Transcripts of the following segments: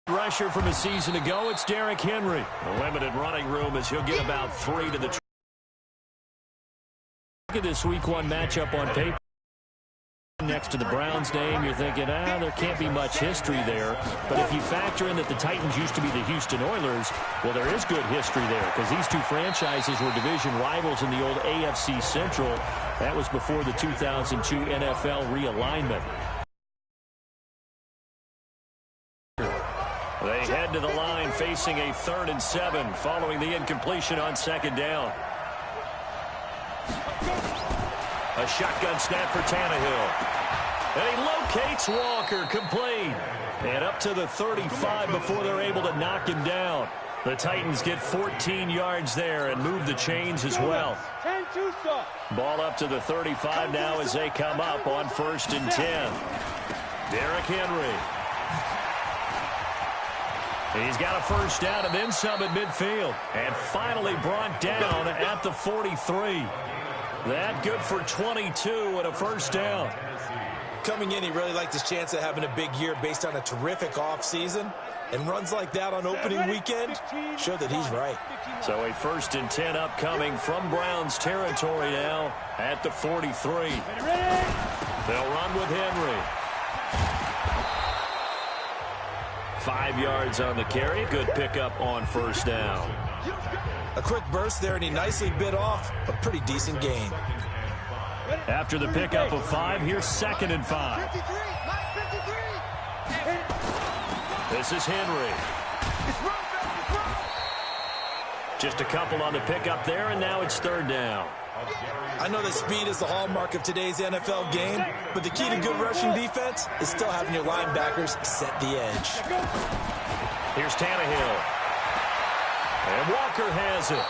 Rusher from a season ago, it's Derrick Henry. A limited running room as he'll get about 3 to the Look at this Week 1 matchup on paper. Next to the Browns name, you're thinking, there can't be much history there. But if you factor in that the Titans used to be the Houston Oilers, well, there is good history there because these two franchises were division rivals in the old AFC Central. That was before the 2002 NFL realignment. They head to the line facing a 3rd and 7 following the incompletion on 2nd down. A shotgun snap for Tannehill. And he locates Walker, complete. And up to the 35 before they're able to knock him down. The Titans get 14 yards there and move the chains as well. Ball up to the 35 now as they come up on 1st and 10. Derrick Henry. He's got a 1st down and then some at midfield. And finally brought down at the 43. That good for 22 and a 1st down. Coming in, he really liked his chance of having a big year based on a terrific offseason. And runs like that on opening weekend show that he's right. So a 1st and 10 upcoming from Browns territory now at the 43. They'll run with Henry. 5 yards on the carry. Good pickup on 1st down. A quick burst there, and he nicely bit off a pretty decent gain. After the pickup of 5, here's 2nd and 5. This is Henry. Just a couple on the pickup there, and now it's 3rd down. I know that speed is the hallmark of today's NFL game, but the key to good rushing defense is still having your linebackers set the edge. Here's Tannehill. And Walker has it.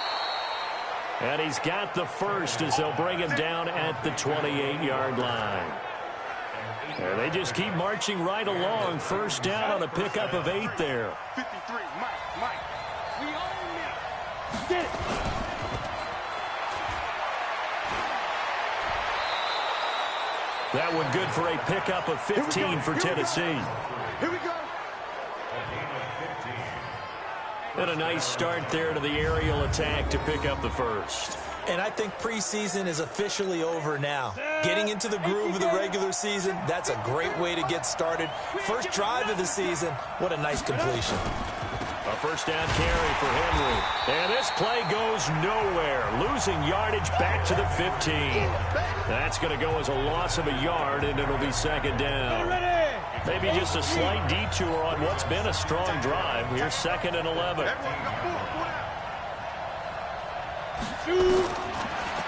And he's got the 1st as they'll bring him down at the 28-yard line. And they just keep marching right along. 1st down on a pickup of 8 there. 53, Mike. We own this. Get it. That one good for a pickup of 15 for Tennessee. Here we go. And a nice start there to the aerial attack to pick up the 1st. And I think preseason is officially over now. Getting into the groove of the regular season, that's a great way to get started. First drive of the season, what a nice completion. A 1st down carry for Henry. And this play goes nowhere. Losing yardage back to the 15. That's going to go as a loss of a yard, and it'll be 2nd down. Maybe just a slight detour on what's been a strong drive. Here's 2nd and 11.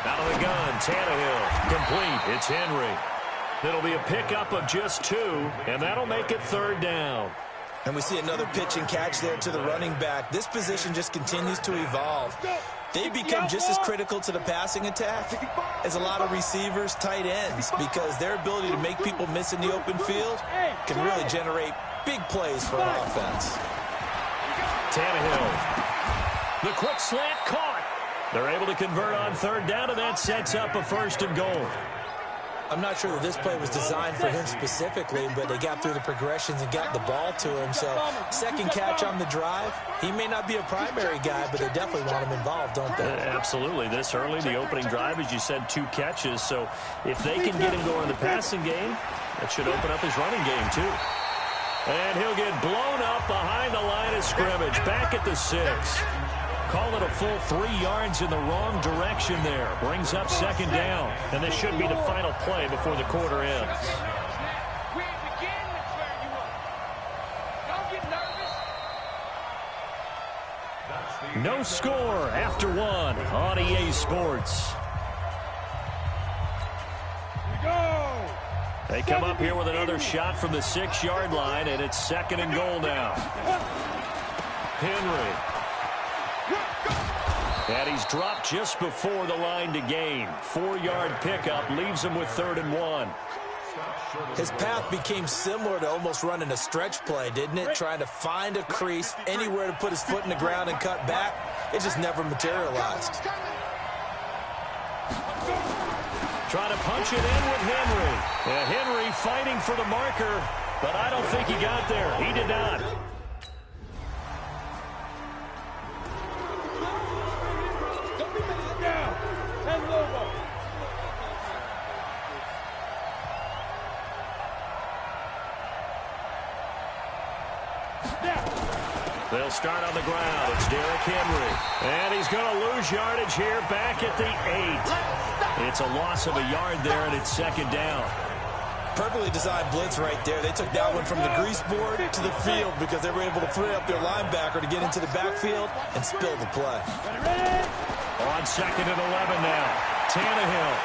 Out of the gun, Tannehill. Complete. It's Henry. It'll be a pickup of just 2, and that'll make it 3rd down. And we see another pitch and catch there to the running back. This position just continues to evolve. They become just as critical to the passing attack as a lot of receivers, tight ends, because their ability to make people miss in the open field can really generate big plays for an offense. Tannehill. The quick slant caught. They're able to convert on 3rd down, and that sets up a 1st and goal. I'm not sure that this play was designed for him specifically, but they got through the progressions and got the ball to him. So 2nd catch on the drive. He may not be a primary guy, but they definitely want him involved, don't they? Absolutely. This early, the opening drive, as you said, 2 catches. So if they can get him going in the passing game, that should open up his running game too. And he'll get blown up behind the line of scrimmage. Back at the 6. Call it a full 3 yards in the wrong direction there. Brings up 2nd down. And this should be the final play before the quarter ends. No score after 1 on EA Sports. They come up here with another shot from the 6-yard line, and it's 2nd and goal now. Henry. And he's dropped just before the line to gain. 4-yard pickup leaves him with 3rd and 1. His path became similar to almost running a stretch play, didn't it? Trying to find a crease, anywhere to put his foot in the ground and cut back. It just never materialized. Trying to punch it in with Henry. Henry fighting for the marker, but I don't think he got there. He did not. They'll start on the ground. It's Derrick Henry. And he's going to lose yardage here back at the 8. It's a loss of a yard there, and it's second down. Perfectly designed blitz right there. They took that one from the grease board to the field because they were able to free up their linebacker to get into the backfield and spill the play. On second and 11 now. Tannehill.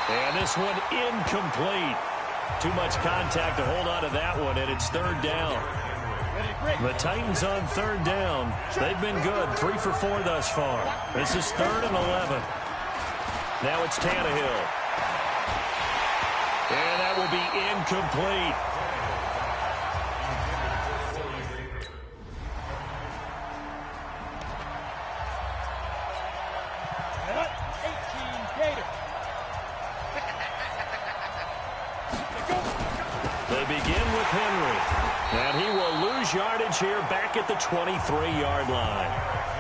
And this one incomplete. Too much contact to hold on to that one, and it's third down. The Titans on third down. They've been good. 3 for 4 thus far. This is third and 11. Now it's Tannehill. And that will be incomplete. They begin with Henry. And he will lose yardage here back at the 23-yard line.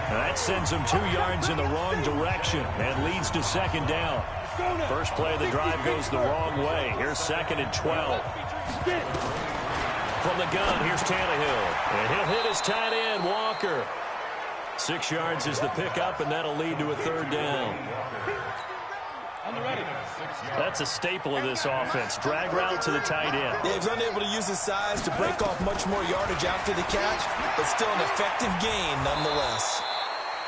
That sends him 2 yards in the wrong direction and leads to second down. First play of the drive goes the wrong way. Here's second and 12. From the gun, here's Tannehill. And he'll hit his tight end, Walker. 6 yards is the pickup, and that'll lead to a third down. That's a staple of this offense. Drag route to the tight end. Yeah, he was unable to use his size to break off much more yardage after the catch, but still an effective gain nonetheless.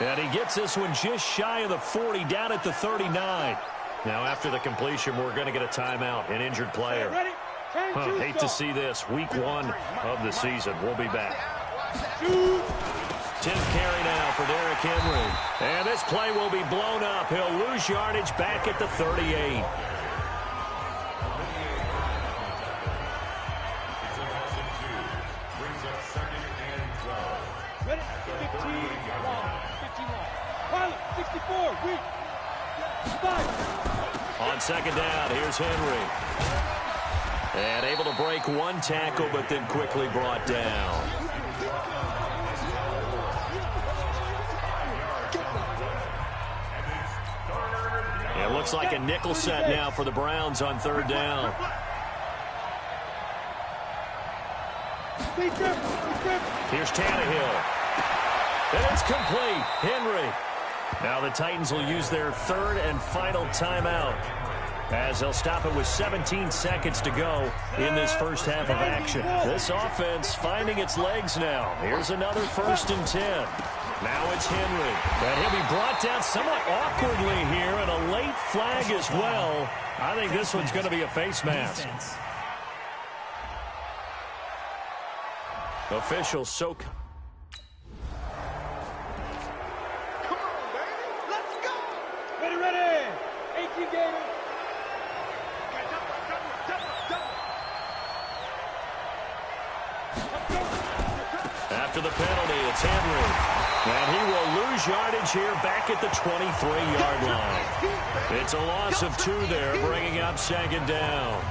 And he gets this one just shy of the 40, down at the 39. Now, after the completion, we're going to get a timeout, an injured player. Hate to see this. Week 1 of the season. We'll be back. 10th carry now for Derrick Henry. And this play will be blown up. He'll lose yardage back at the 38. Ready? 15 long. 15 long. Pilot, 64, weak. 5. On second down, here's Henry. And able to break one tackle, but then quickly brought down. It looks like a nickel set now for the Browns on third down. Here's Tannehill. And it's complete. Henry. Now the Titans will use their third and final timeout, as they'll stop it with 17 seconds to go in this first half of action. This offense finding its legs now. Here's another 1st and 10. Now it's Henry. And he'll be brought down somewhat awkwardly here, and a late flag as well. I think this one's going to be a face mask. Officials so... Ready. 18 Gators. After the penalty, it's Henry. And he will lose yardage here back at the 23-yard line. It's a loss of 2 there, bringing up second down.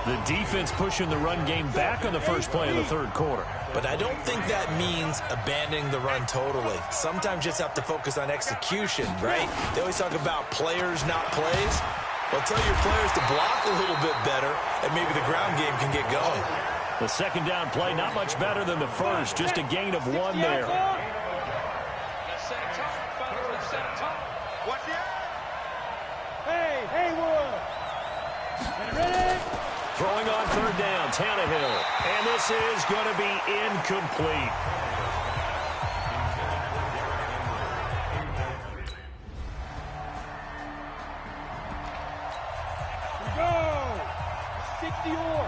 The defense pushing the run game back on the first play of the third quarter. But I don't think that means abandoning the run totally. Sometimes you just have to focus on execution, right? They always talk about players, not plays. Well, tell your players to block a little bit better, and maybe the ground game can get going. The second down play, not much better than the first. Just a gain of 1 there. Hey, Haywood. Ready? Throwing on third down, Tannehill. And this is going to be incomplete. Here we go. 60 or.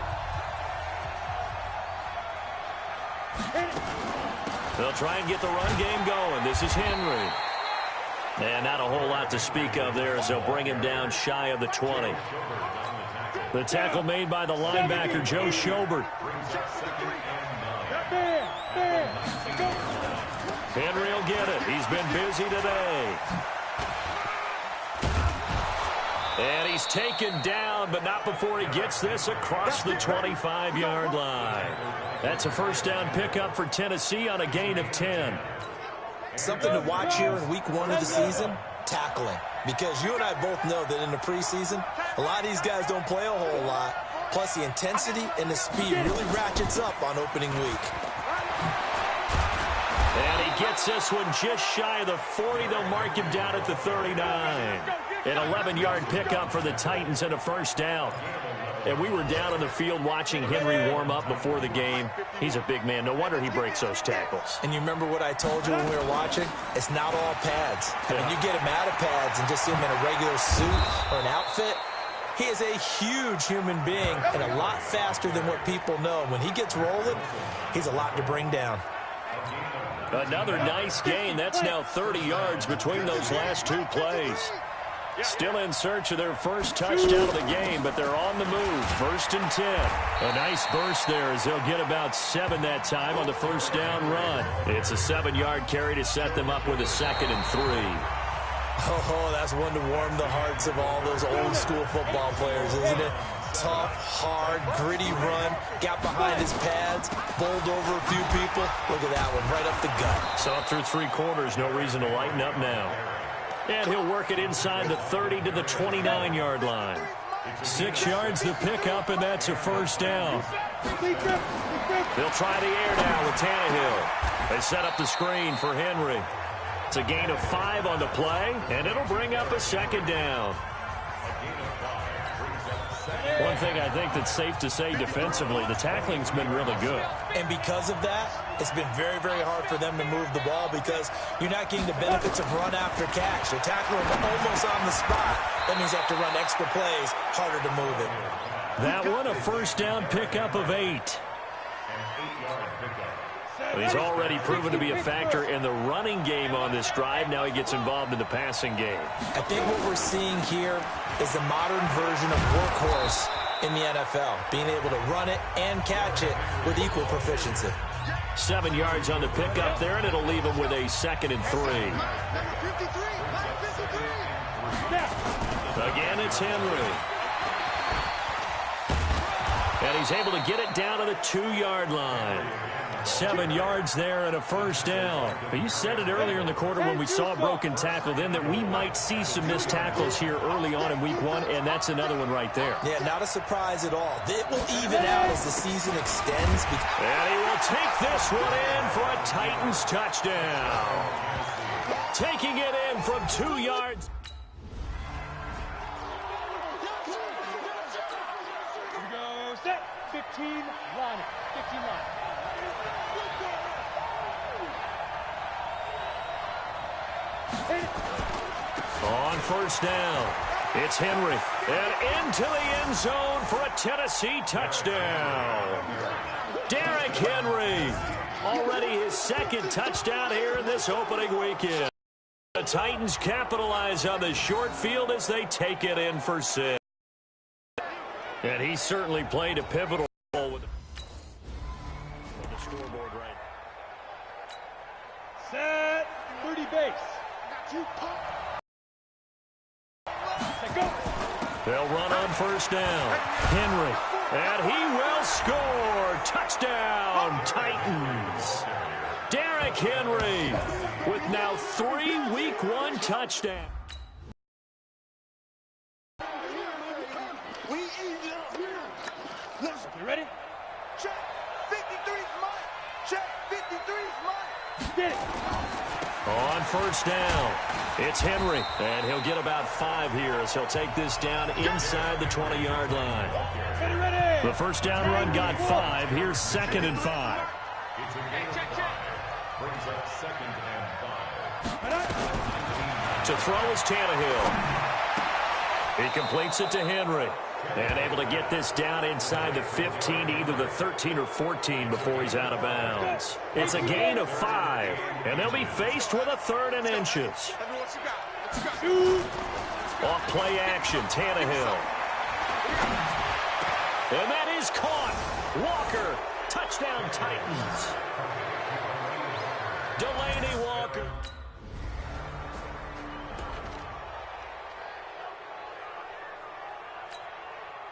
They'll try and get the run game going. This is Henry. And not a whole lot to speak of there as they'll bring him down shy of the 20. The tackle made by the linebacker, Joe Schobert. Henry will get it. He's been busy today. And he's taken down, but not before he gets this across the 25-yard line. That's a first down pickup for Tennessee on a gain of 10. Something to watch here in week 1 of the season, tackling. Because you and I both know that in the preseason, a lot of these guys don't play a whole lot. Plus, the intensity and the speed really ratchets up on opening week. And he gets this one just shy of the 40. They'll mark him down at the 39. An 11-yard pickup for the Titans and a first down. And we were down on the field watching Henry warm up before the game. He's a big man. No wonder he breaks those tackles. And you remember what I told you when we were watching? It's not all pads. And when you get him out of pads and just see him in a regular suit or an outfit, he is a huge human being and a lot faster than what people know. When he gets rolling, he's a lot to bring down. Another nice gain. That's now 30 yards between those last two plays. Still in search of their first touchdown of the game, but they're on the move. 1st and 10. A nice burst there as they'll get about 7 that time on the first down run. It's a 7-yard carry to set them up with a 2nd and 3. Oh, that's one to warm the hearts of all those old school football players, isn't it? Tough, hard, gritty run. Got behind his pads, bowled over a few people. Look at that one, right up the gut. So up through 3 quarters, no reason to lighten up now. And he'll work it inside the 30 to the 29-yard line. 6 yards the pickup, and that's a first down. They'll try the air now with Tannehill. They set up the screen for Henry. It's a gain of 5 on the play, and it'll bring up a 2nd down. One thing I think that's safe to say defensively, the tackling's been really good. And because of that, it's been very, very hard for them to move the ball because you're not getting the benefits of run after catch. They're tackling them almost on the spot. That means you have to run extra plays, harder to move it. That one, a first down pickup of 8. But he's already proven to be a factor in the running game on this drive. Now he gets involved in the passing game. I think what we're seeing here is the modern version of workhorse in the NFL, being able to run it and catch it with equal proficiency. 7 yards on the pickup there, and it'll leave him with a 2nd and 3. Again, it's Henry. And he's able to get it down to the 2-yard line. 7 yards there and a first down. But you said it earlier in the quarter when we saw a broken tackle then that we might see some missed tackles here early on in week 1, and that's another one right there. Yeah, not a surprise at all. It will even out as the season extends. And he will take this one in for a Titans touchdown. Taking it in from 2 yards. Here we go, set, 15, line it, 15 line. On first down, it's Henry. And into the end zone for a Tennessee touchdown. Derrick Henry. Already his 2nd touchdown here in this opening weekend. The Titans capitalize on the short field as they take it in for 6. And he certainly played a pivotal role with the scoreboard right. Set, 30 base. They'll run on first down. Henry. And he will score. Touchdown, Titans. Derrick Henry with now 3 week 1 touchdowns. You ready? Check. 53's mine. Check. 53's mine. Get it. On first down, it's Henry, and he'll get about 5 here as he'll take this down inside the 20-yard line. Ready, ready. The first down run got 5. Here's 2nd and 5. Brings up 2nd and 5. To throw is Tannehill. He completes it to Henry. And able to get this down inside the 15 to either the 13 or 14 before he's out of bounds. It's a gain of 5, and they'll be faced with a 3rd and inches. Off play action, Tannehill. And that is caught. Walker, touchdown Titans. Delaney Walker.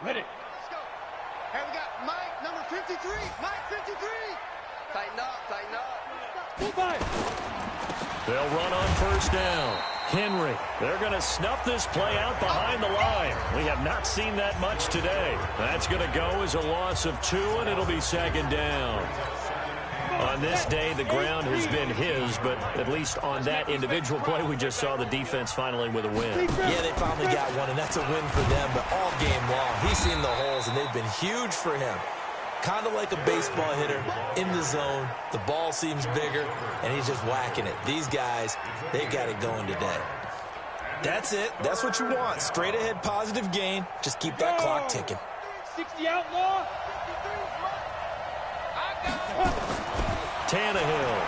Ready. Let's go. And we got Mike, number 53. Mike, 53. Tighten up, tighten up. Move by. They'll run on first down. Henry, they're going to snuff this play out behind the line. We have not seen that much today. That's going to go as a loss of 2, and it'll be 2nd down. on this day, the ground has been his, but at least on that individual play, we just saw the defense finally with a win. Yeah, they finally got one, and that's a win for them, but all game long, he's seen the holes, and they've been huge for him. Kind of like a baseball hitter in the zone. The ball seems bigger, and he's just whacking it. These guys, they got it going today. That's it. That's what you want. Straight ahead positive gain. Just keep that clock ticking. 60 outlaw. Tannehill.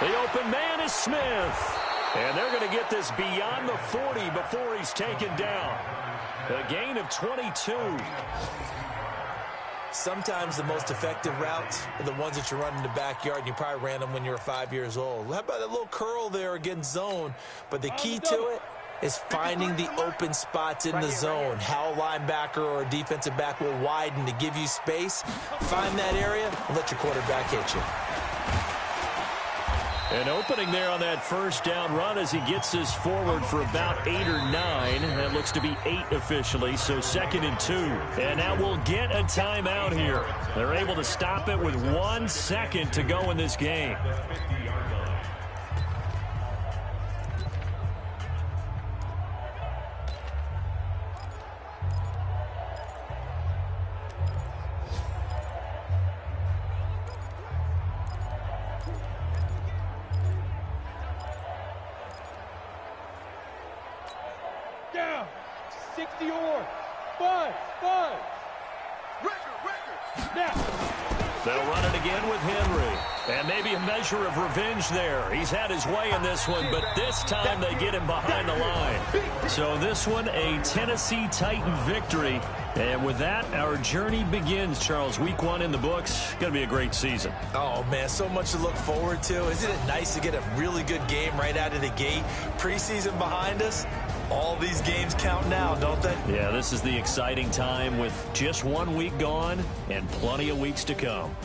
The open man is Smith. And they're going to get this beyond the 40 before he's taken down. A gain of 22. Sometimes the most effective routes are the ones that you run in the backyard, and you probably ran them when you were 5 years old. How about that little curl there against zone? But the key to it is finding the open spots in the zone. How a linebacker or a defensive back will widen to give you space. Find that area and let your quarterback hit you. An opening there on that first down run as he gets this forward for about 8 or 9. That looks to be 8 officially, so 2nd and 2. And now we'll get a timeout here. They're able to stop it with 1 second to go in this game. Down. 60 or 5. Now. They'll run it again with Henry. And maybe a measure of revenge there. He's had his way in this one, but this time they get him behind the line. So this one, a Tennessee Titan victory. And with that, our journey begins, Charles. Week 1 in the books. Going to be a great season. Oh, man, so much to look forward to. Isn't it nice to get a really good game right out of the gate? Preseason behind us. All these games count now, don't they? Yeah, this is the exciting time with just 1 week gone and plenty of weeks to come.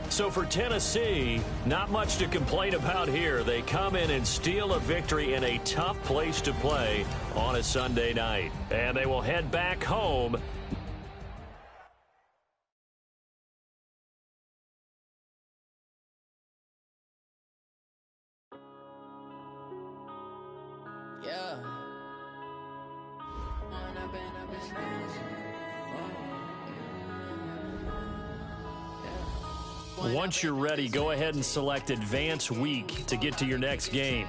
So for Tennessee, not much to complain about here. They come in and steal a victory in a tough place to play on a Sunday night. And they will head back home. Yeah. Once you're ready, go ahead and select Advance Week to get to your next game.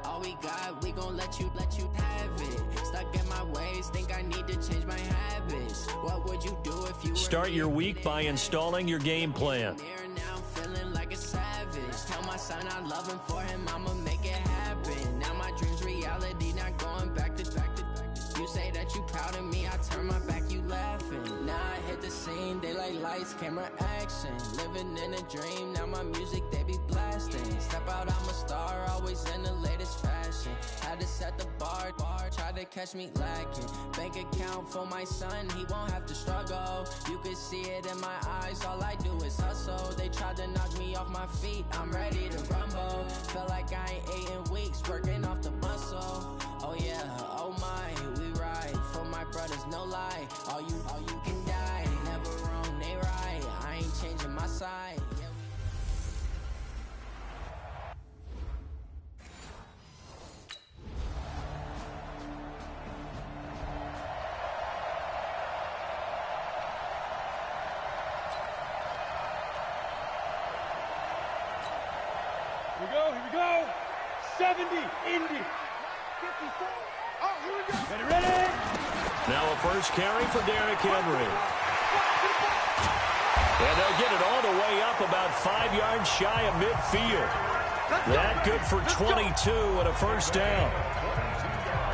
All we got, we gon' let you have it. Stuck in my ways, think I need to change my habits. What would you do if you Start your week by installing your game plan. Now I'm feeling like a savage. Tell my son I love him, for him I'ma make it happen. Now my dreams reality, not going back to. You say that you proud of me, I turn my back, you laughing. Now I hit the scene, they like lights, camera, action. Living in a dream, now my music they be blasting. Step out, I'm a star, always in the latest fashion. Had to set the bar, try to catch me lacking. Bank account for my son, he won't have to struggle. You can see it in my eyes, all I do is hustle. They tried to knock me off my feet, I'm ready to rumble. Feel like I ain't ate in weeks, working off the muscle. Oh yeah, oh my, we ride for my brothers, no lie. All you can die, never wrong, they right. I ain't changing my side. Here we go. 70, Indy. 54. Oh, here we go. Ready? Now a first carry for Derrick Henry. And they'll get it all the way up about 5 yards shy of midfield. That good for 22 and a first down.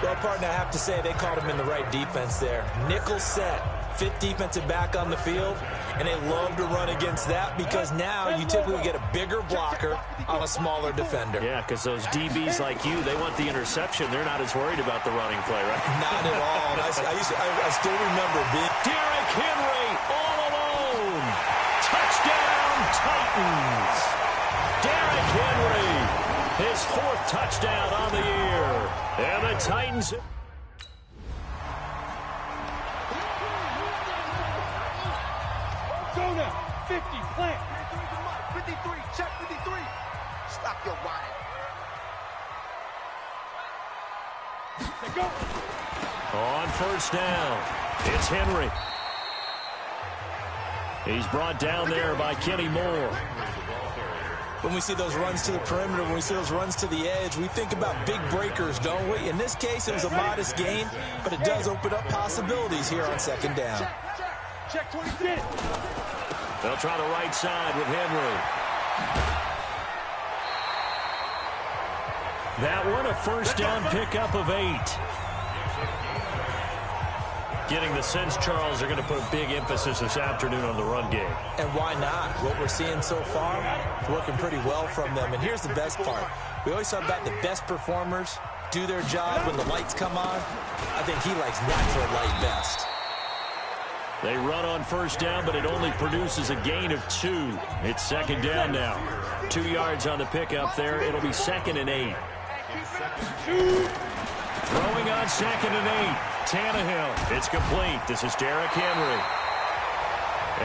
Well, partner, I have to say they caught him in the right defense there. Nickel set, 5th defensive back on the field, and they love to run against that because now you typically get a bigger blocker on a smaller defender. Yeah, because those DBs like you, they want the interception. They're not as worried about the running play, right? Not at all. And I still remember being... Derrick Henry all alone. Touchdown, Titans. Derrick Henry, his 4th touchdown on the year. And the Titans... Go now. 50, plant. 53, check 53. Stop your whining. Let's go. On first down, it's Henry. He's brought down there by Kenny Moore. When we see those runs to the perimeter, when we see those runs to the edge, we think about big breakers, don't we? In this case, it was a modest gain, but it does open up possibilities here on second down. Check 26. They'll try the right side with Henry. That one, a first down pickup of 8. Getting the sense, Charles, they're going to put a big emphasis this afternoon on the run game. And why not? What we're seeing so far is working pretty well from them. And here's the best part. We always talk about the best performers do their job when the lights come on. I think he likes natural light best. They run on first down, but it only produces a gain of 2. It's second down now. 2 yards on the pickup there. It'll be 2nd and 8. Throwing on 2nd and 8. Tannehill. It's complete. This is Derrick Henry.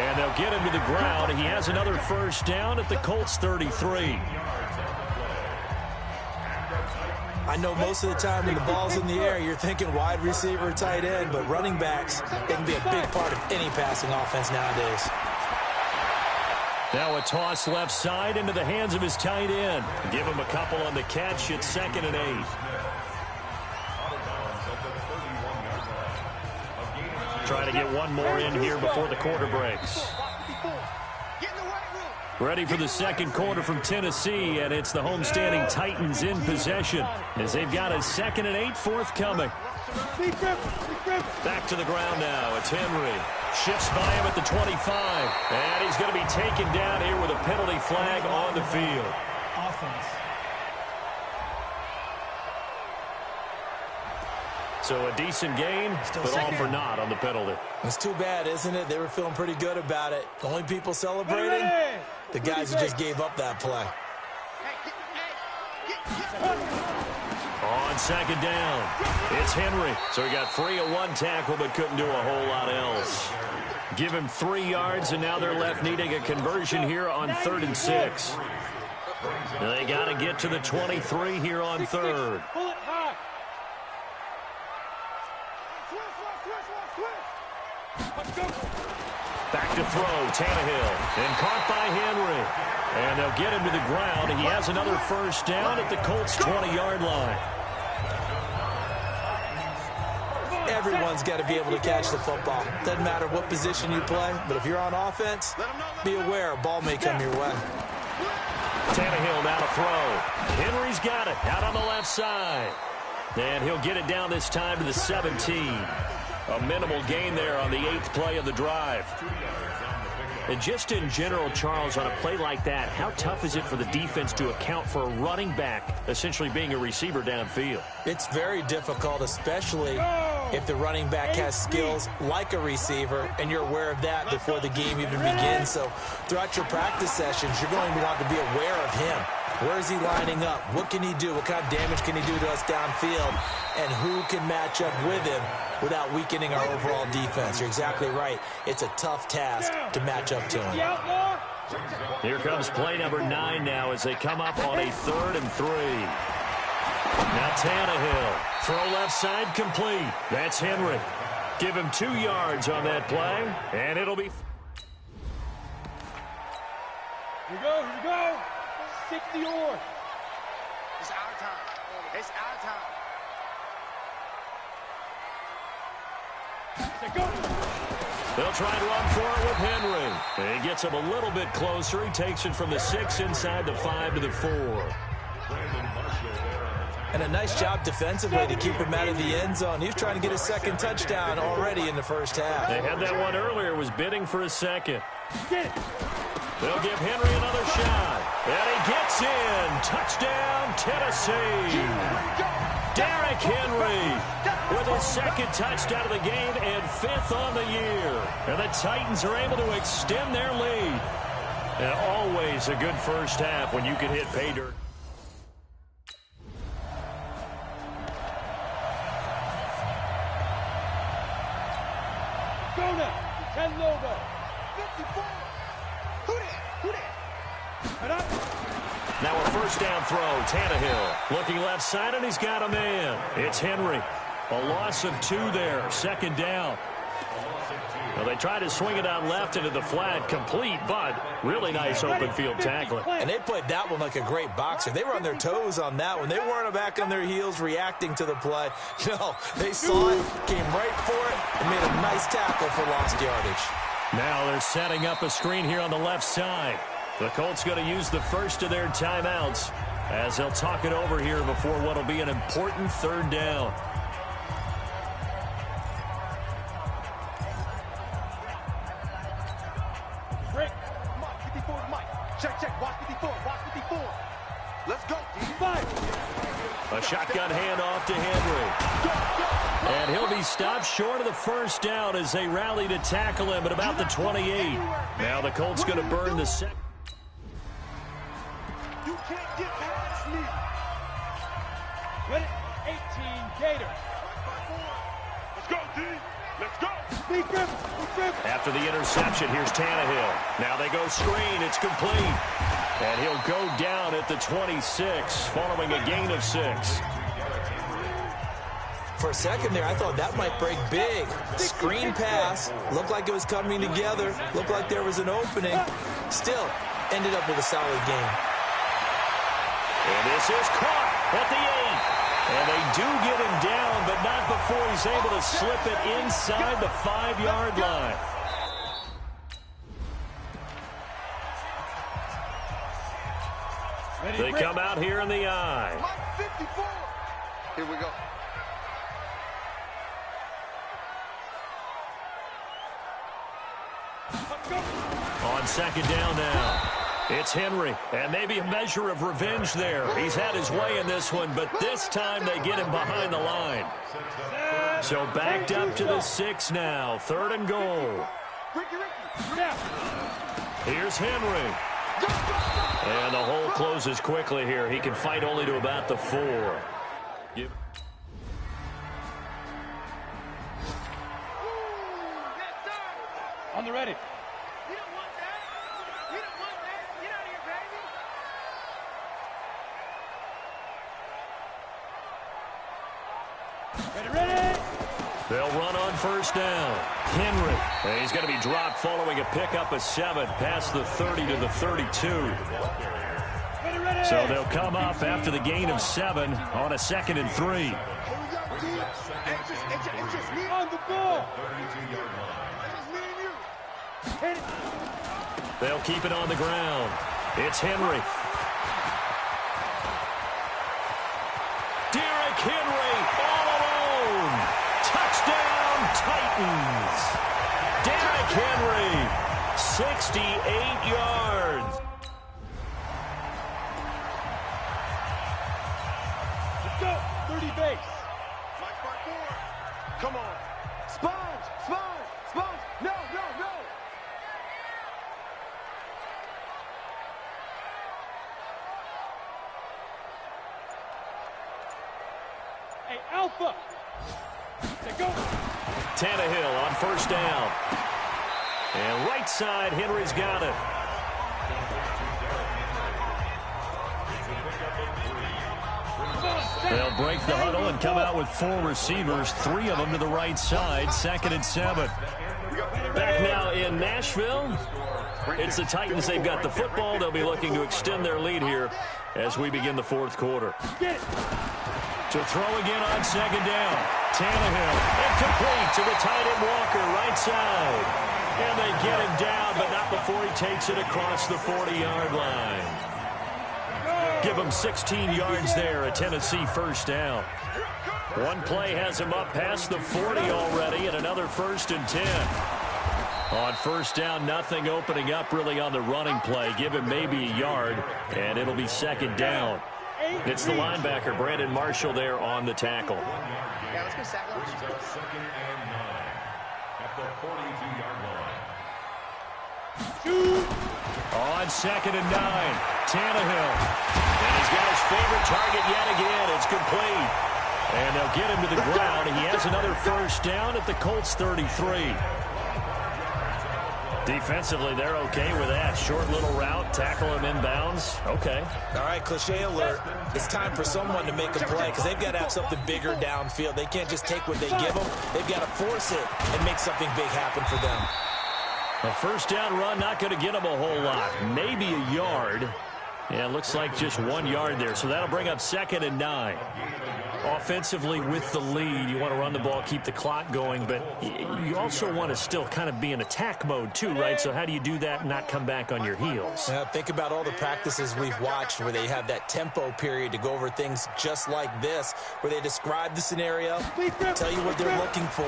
And they'll get him to the ground. He has another first down at the Colts 33. I know most of the time when the ball's in the air, you're thinking wide receiver, tight end, but running backs, they can be a big part of any passing offense nowadays. Now a toss left side into the hands of his tight end. Give him a couple on the catch. It's 2nd and 8. Try to get one more in here before the quarter breaks. Ready for the second quarter from Tennessee, and it's the homestanding Titans in possession as they've got a 2nd and 8 forthcoming. Back to the ground now. It's Henry. Shifts by him at the 25. And he's going to be taken down here with a penalty flag on the field. Offense. So a decent gain, but all for naught on the penalty. It's too bad, isn't it? They were feeling pretty good about it. The only people celebrating, the guys who just gave up that play. On second down, it's Henry. So he got free of one tackle, but couldn't do a whole lot else. Give him 3 yards, and now they're left needing a conversion here on 3rd and 6. They got to get to the 23 here on 3rd. Back to throw, Tannehill, and caught by Henry. And they'll get him to the ground. He has another first down at the Colts' 20-yard line. Everyone's got to be able to catch the football. Doesn't matter what position you play, but if you're on offense, be aware a ball may come your way. Tannehill now to throw. Henry's got it out on the left side. And he'll get it down this time to the 17. A minimal gain there on the 8th play of the drive. And just in general, Charles, on a play like that, how tough is it for the defense to account for a running back essentially being a receiver downfield? It's very difficult, especially if the running back has skills like a receiver, and you're aware of that before the game even begins. So throughout your practice sessions, you're going to want to be aware of him. Where is he lining up? What can he do? What kind of damage can he do to us downfield? And who can match up with him without weakening our overall defense? You're exactly right. It's a tough task to match up to him. Here comes play number 9 now as they come up on a 3rd and 3. Now Tannehill. Throw left side complete. That's Henry. Give him 2 yards on that play, and it'll be... Here we go, here we go. 60 or. It's our time. It's our time. They'll try and run for it with Henry. And he gets him a little bit closer. He takes it from the 6 inside the 5 to the 4. And a nice job defensively to keep him out of the end zone. He was trying to get his 2nd touchdown already in the first half. They had that one earlier, was bidding for a 2nd. They'll give Henry another shot. And he gets in. Touchdown, Tennessee. Derrick Henry with his 2nd touchdown of the game and 5th on the year. And the Titans are able to extend their lead. And always a good first half when you can hit pay dirt. Go now. 10 logo. 54. Now a first down throw. Tannehill looking left side, and he's got a man. It's Henry. A loss of 2 there. Second down. Well, they tried to swing it out left into the flat, complete, but really nice open field tackling. And they played that one like a great boxer. They were on their toes on that one. They weren't back on their heels reacting to the play. No, they saw it, came right for it, and made a nice tackle for lost yardage. Now they're setting up a screen here on the left side. The Colts going to use the first of their timeouts as they'll talk it over here before what will be an important third down. Rick, Mike, 54, Mike. Check, watch 54, watch 54. Let's go, D5. A shotgun handoff to Henry. And he'll be stopped short of the first down as they rally to tackle him at about the 28. Now the Colts going to burn the second. You can't get past me. Ready? 18 Gators. Let's go, D. Let's go. Defense. After the interception, here's Tannehill. Now they go screen. It's complete. And he'll go down at the 26 following a gain of 6. For a second there, I thought that might break big. Screen pass. Looked like it was coming together. Looked like there was an opening. Still, ended up with a solid game. And this is caught at the 8. And they do get him down, but not before he's able to slip it inside the 5-yard line. They come out here in the I. Mike 54. Here we go. On second down now. It's Henry, and maybe a measure of revenge there. He's had his way in this one, but this time they get him behind the line. So backed up to the 6 now. 3rd and goal. Here's Henry. And the hole closes quickly here. He can fight only to about the 4. On the ready. You don't want that. You don't want that. Get out of here, baby. Ready. They'll run on first down. Henry. And he's going to be dropped following a pickup of 7 past the 30 to the 32. Ready. So they'll come up after the gain of 7 on a 2nd and 3. It's just me on the ball. Hit it. They'll keep it on the ground. It's Henry. Derrick Henry all alone. Touchdown, Titans. Derrick Henry, 68 yards. Let's go. 30 base. Mike 54. Come on. Sponge. No. Hey, Alpha. Let's go. Tannehill on first down. And right side, Henry's got it. They'll break the huddle and come out with 4 receivers, 3 of them to the right side, 2nd and 7. Back now in Nashville. It's the Titans. They've got the football. They'll be looking to extend their lead here as we begin the 4th quarter. To throw again on second down. Tannehill, incomplete to the tight end Walker, right side. And they get him down, but not before he takes it across the 40-yard line. Give him 16 yards there, a Tennessee first down. One play has him up past the 40 already, and another 1st and 10. On first down, nothing opening up really on the running play. Give him maybe a yard, and it'll be 2nd down. It's the linebacker, Brandon Marshall, there on the tackle. Yeah, let's go sack lunch. 2nd and 9 at the 42-yard line. On 2nd and 9, Tannehill. And he's got his favorite target yet again. It's complete. And they'll get him to the ground. He has another first down at the Colts 33. Defensively, they're okay with that. that? Short little route, tackle him inbounds. Okay. All right, cliche alert. It's time for someone to make a play because they've got to have something bigger downfield. They can't just take what they give them. They've got to force it and make something big happen for them. A first down run, not going to get them a whole lot. Maybe a yard. Yeah, it looks like just 1 yard there. So that'll bring up 2nd and 9. Offensively with the lead, you want to run the ball, keep the clock going, but you also want to still kind of be in attack mode too, right? So how do you do that and not come back on your heels? Yeah, think about all the practices we've watched where they have that tempo period to go over things just like this, where they describe the scenario, tell you what they're looking for,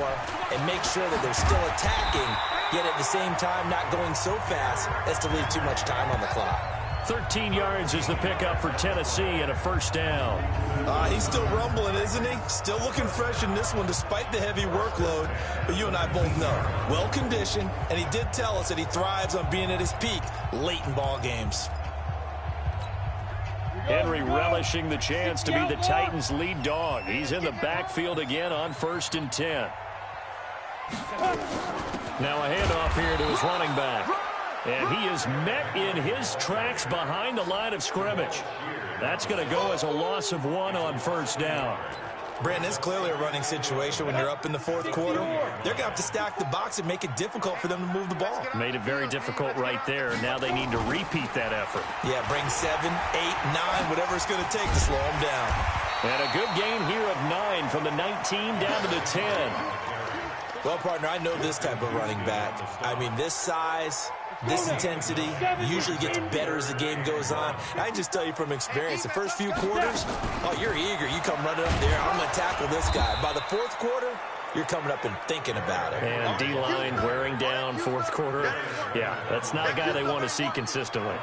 and make sure that they're still attacking, yet at the same time not going so fast as to leave too much time on the clock. 13 yards is the pickup for Tennessee and a first down. He's still rumbling, isn't he? Still looking fresh in this one despite the heavy workload. But you and I both know, well-conditioned, and he did tell us that he thrives on being at his peak late in ball games. Henry relishing the chance to be the Titans' lead dog. He's in the backfield again on 1st and 10. Now a handoff here to his running back. And he is met in his tracks behind the line of scrimmage. That's going to go as a loss of 1 on first down. Brandon, it's clearly a running situation when you're up in the 4th quarter. They're going to have to stack the box and make it difficult for them to move the ball. Made it very difficult right there. Now they need to repeat that effort. Yeah, bring 7, 8, 9, whatever it's going to take to slow them down. And a good gain here of 9 from the 19 down to the 10. Well, partner, I know this type of running back. I mean, this size, this intensity usually gets better as the game goes on. I can just tell you from experience, the first few quarters, oh, you're eager. You come running up there, I'm going to tackle this guy. By the 4th quarter, you're coming up and thinking about it. And D-line wearing down 4th quarter. Yeah, that's not a guy they want to see consistently.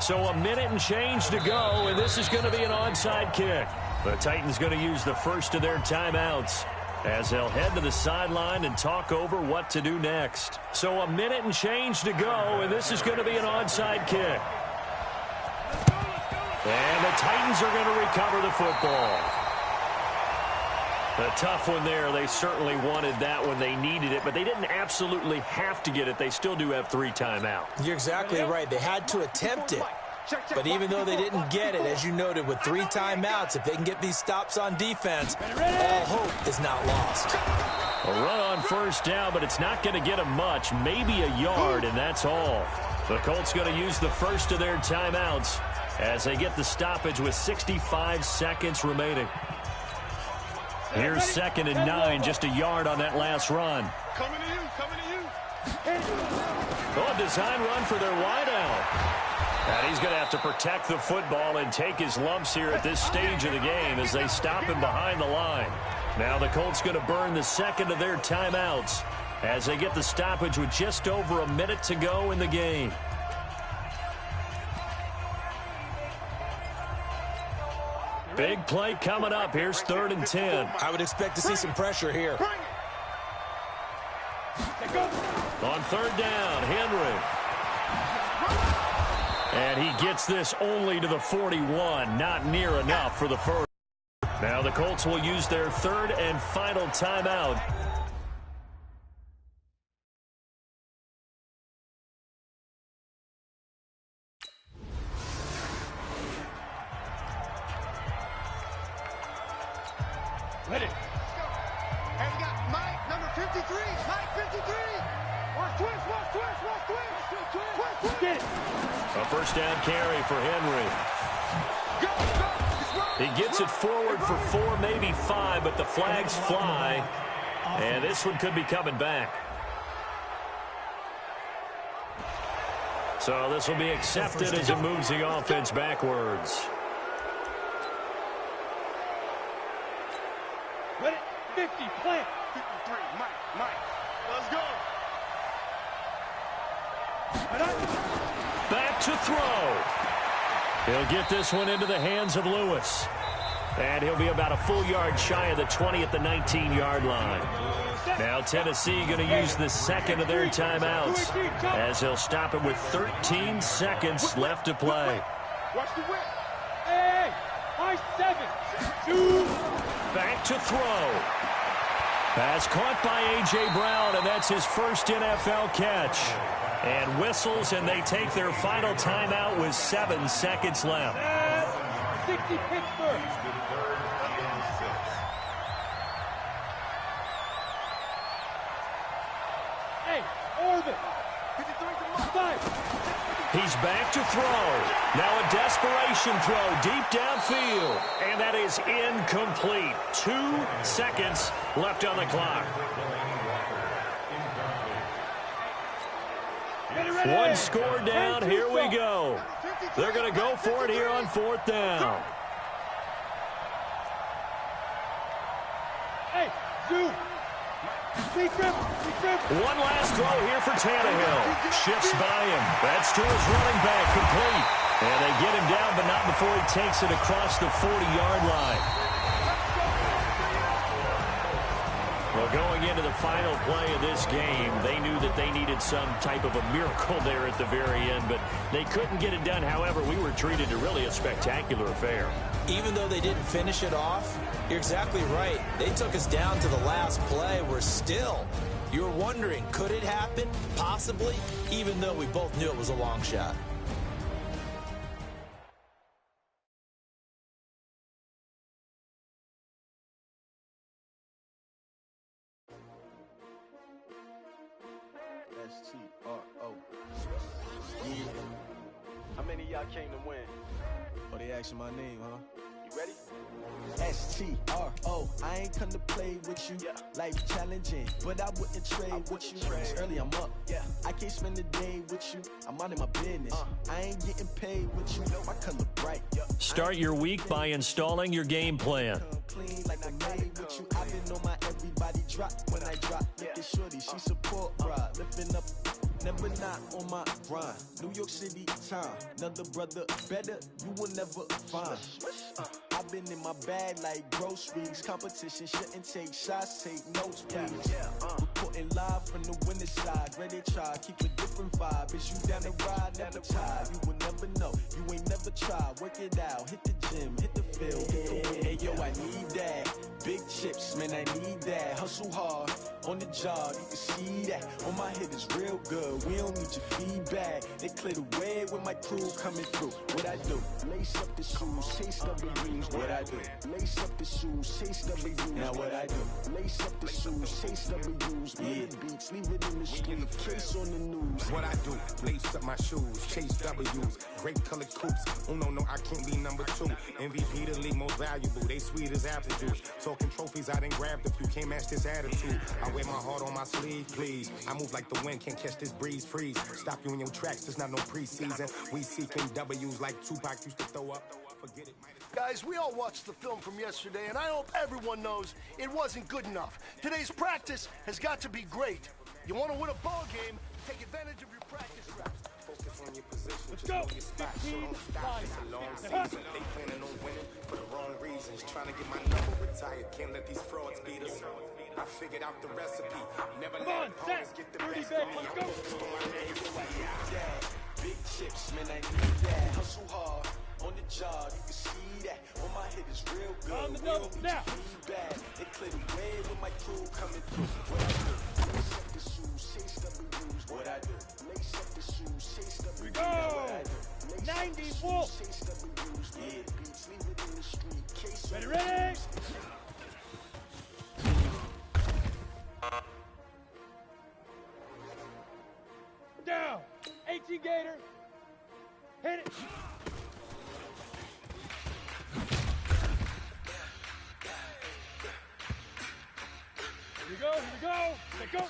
So a minute and change to go, and this is going to be an onside kick. The Titans going to use the first of their timeouts as they'll head to the sideline and talk over what to do next. So a minute and change to go, and this is going to be an onside kick. And the Titans are going to recover the football. A tough one there. They certainly wanted that when they needed it, but they didn't absolutely have to get it. They still do have 3 timeouts. You're exactly right. They had to attempt it. But even though they didn't get it, as you noted, with 3 timeouts, if they can get these stops on defense, all hope is not lost. A run on first down, but it's not going to get them much. Maybe a yard, and that's all. The Colts going to use the first of their timeouts as they get the stoppage with 65 seconds remaining. Here's 2nd and 9, just a yard on that last run. Coming to you, coming to you. Oh, a design run for their wideout. And he's going to have to protect the football and take his lumps here at this stage of the game as they stop him behind the line. Now the Colts going to burn the 2nd of their timeouts as they get the stoppage with just over a minute to go in the game. Big play coming up. Here's 3rd and 10. I would expect to see some pressure here. On 3rd down, Henry. And he gets this only to the 41. Not near enough for the first. Now the Colts will use their 3rd and final timeout. Ready. And we got Mike, number 53. Mike, 53. Watch twist, watch twist, watch twist. Twist. Get it. A first down carry for Henry. He gets it forward for 4, maybe 5, but the flags fly. And this one could be coming back. So this will be accepted as it moves the offense backwards. Ready? 50, plant. 53, Mike. Let's go. Back to throw. He'll get this one into the hands of Lewis. And he'll be about a full yard shy of the 20 at the 19-yard line. Now Tennessee going to use the 2nd of their timeouts as he'll stop it with 13 seconds left to play. Watch the whip. Hey, I 7, 2. back to throw. Pass caught by A.J. Brown, and that's his first NFL catch. And whistles, and they take their final timeout with 7 seconds left. 60 Pittsburgh. Hey, Orbit. 5. He's back to throw. Now a desperation throw deep downfield. And that is incomplete. 2 seconds left on the clock. One score down. Here we go. They're going to go for it here on 4th down. Hey, Zoo. One last throw here for Tannehill. Shifts by him. That's to his running back, complete. And they get him down, but not before he takes it across the 40-yard line. Well, going into the final play of this game, they knew that they needed some type of a miracle there at the very end, but they couldn't get it done. However, we were treated to really a spectacular affair. Even though they didn't finish it off, you're exactly right. They took us down to the last play. We're still, you're wondering, could it happen? Possibly, even though we both knew it was a long shot. S-T-R-O. Yeah. How many of y'all came to win? Oh, they asking my name, huh? You ready? S-T-R-O. I ain't come to play with you. Yeah. Life challenging, but I wouldn't trade with you. It's early, I'm up. Yeah. I can't spend the day with you. I'm minding my business. I ain't getting paid with you. My color bright. Start your week by installing your game plan. Clean like I made with you. I've been on my everybody drop when I drop. Look at shorty, she support ride. Lifting up, never not on my grind. New York City time. Another brother better, you will never find. I've been in my bag like groceries. Competition shouldn't take shots, take notes, please. Reporting live from the winning side. Ready to try, keep a different vibe. Is you down the ride, never tired. You will never know, you ain't never tried. Work it out, hit the gym, hit the field. Hey yo, I need that. Big chips, man, I need that. Hustle hard, on the job, you can see that. On my head is real good, we don't need your feedback. They clear the way with my crew coming through. What I do? Lace up the shoes, chase W's. What I do? Lace up the shoes, chase W's. Now what I do? Lace up the shoes, chase W's. Yeah, beats, leave it in the street, case on the news. What I do? Lace up my shoes, chase W's. Great colored coops. Oh no, I can't be number 2. MVP the league most valuable. They sweet as apple juice. Talking trophies, I didn't grab the few. Can't match this attitude. I wear my heart on my sleeve, please. I move like the wind, can't catch this breeze, freeze. Stop you in your tracks, there's not no preseason. We seeking W's like Tupac used to throw up. Forget it. Guys, we all watched the film from yesterday, and I hope everyone knows it wasn't good enough. Today's practice has got to be great. You want to win a ball game, take advantage of your practice reps. Focus on your position. Let's go. 15 It's a long season. They planning on winning for the wrong reasons. Trying to get my number retired. Can't let these frauds beat us. I figured out the recipe. Never let opponents get the best of me. Let's go. Big chips, man, I need that. Hustle hard, on the job, you can see that. On my head is real good, we don't need your feedback. They clear the way with my crew coming through. What I do? Lace up the shoes, chase W's. What I do? Lace up the shoes, chase W's. What I do? Lace 90 Wolf. chase W's. Yeah, beats, leave it in the street, case on the Ready? news. Down. 18 Gator. Hit it. Here we go. Let go.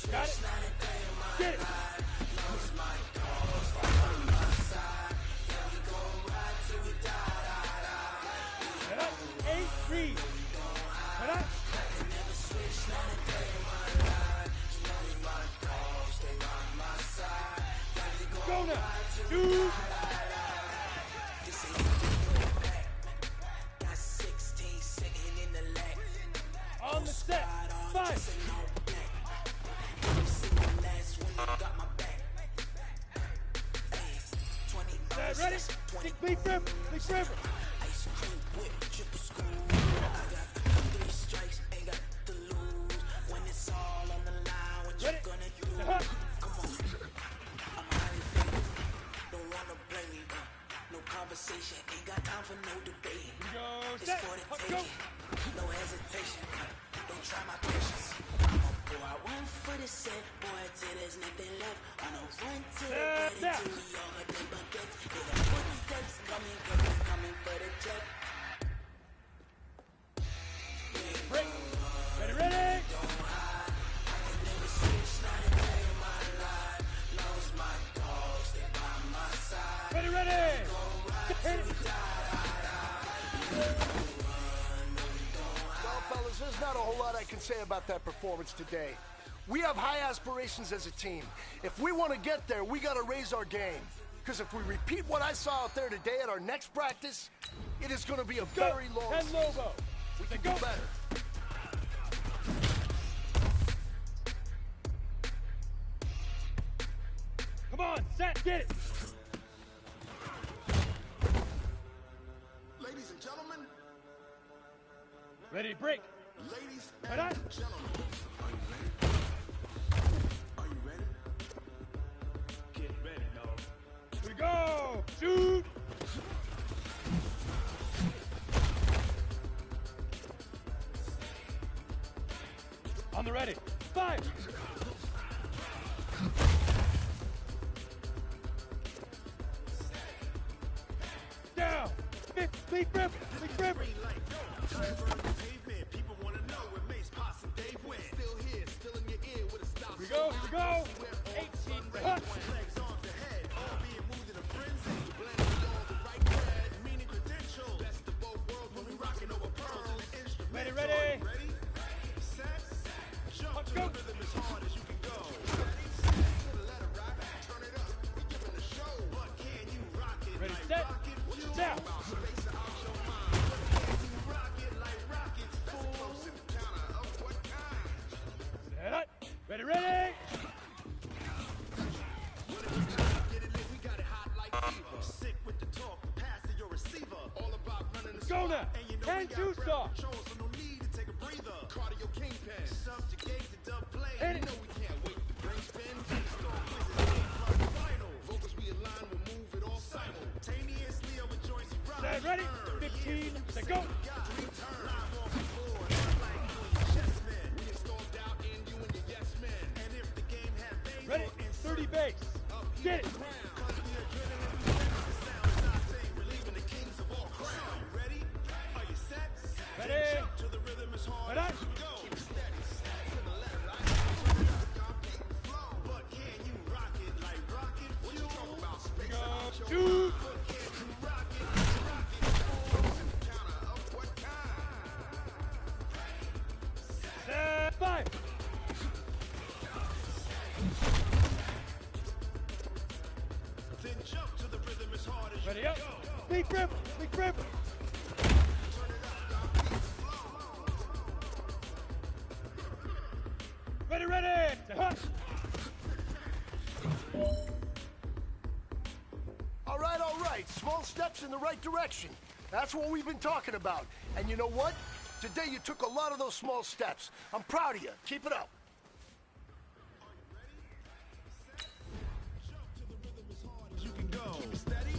Got it. Get it. 8-3. Go now. Dude. On the set. 5. Big river. Ice cream whip, triple scoop. I got 3 strikes, ain't got to lose. When it's all on the line, what you gonna do? Come on, I'm highly favored. Don't wanna blame me. No conversation, ain't got time for no debate. It's for the taking, no hesitation. Don't try my patience. I'm a boy, I went for the set. Boy, till there's nothing left. On a run to the ready till we all got them buckets. Hear the footsteps coming for the jet. Ready? Don't hide. I can never switch, not a day in my life. Lost my dogs, they by my side. Ready? Well, fellas, there's not a whole lot I can say about that performance today. We have high aspirations as a team. If we want to get there, we got to raise our game. Because if we repeat what I saw out there today at our next practice, it is going to be a very long And season. Lobo. We can do better. Come on, set, get it. Ladies and gentlemen, Ready, break. ladies Right on. and gentlemen, are you ready? Are you ready? Get ready, dog. Here we go. Shoot. On the ready. 5. Down. Big rip. Green light, go. Time burn the pavement. People want to know where Mace, Pops, and Dave went. Still here, still in your ear with a stop. Here we go. 18 touch. Legs, arms, and head, all being moved in a frenzy. Blending all the right bread, meaning credentials. Best of both worlds when we rocking over pearls and the instrument. Ready. Ready? Set, jump to Go. the rhythm as hard as you can go. Ready, set, to the letter rock, turn it up. We giving the show, but can you rock it Ready, like set, rocket? Fuel? now. About space out your mind. But can you rock it like rockets? That's a close encounter of what kind? Set up. Ready. Get it lit, we got it hot like fever. Sick with the talk, pass to your receiver. All about running the Go spot. now. And you know we And got two breath stop. control, so no need to take a breather. Cardio kingpin, subjugate the dub play. Hit You it. know we can't wait to bring spin. Store quizzes, A plus final. Vocals we align, we'll move it all simultaneously over joints we rock. Set, ready. 15, set, go. Live off the board, like you and your chess men. We installed doubt in you and your yes men. And if the game had veins Ready. or insert 30 base. Get it. Ready. To the rhythm is hard. Right on. Go. Keep it steady. To the letter right. But can you rock it like rocket fuel? What you talking about? Space out your Shoot. mind. But can you rock it like rocket fuel? Counter of what kind? Set. 5. Then jump to the rhythm as hard as Ready you up. go. Big rip. Ready. Set, hut. All right. Small steps in the right direction. That's what we've been talking about. And you know what? Today you took a lot of those small steps. I'm proud of you. Keep it up. You can go. Keep it steady.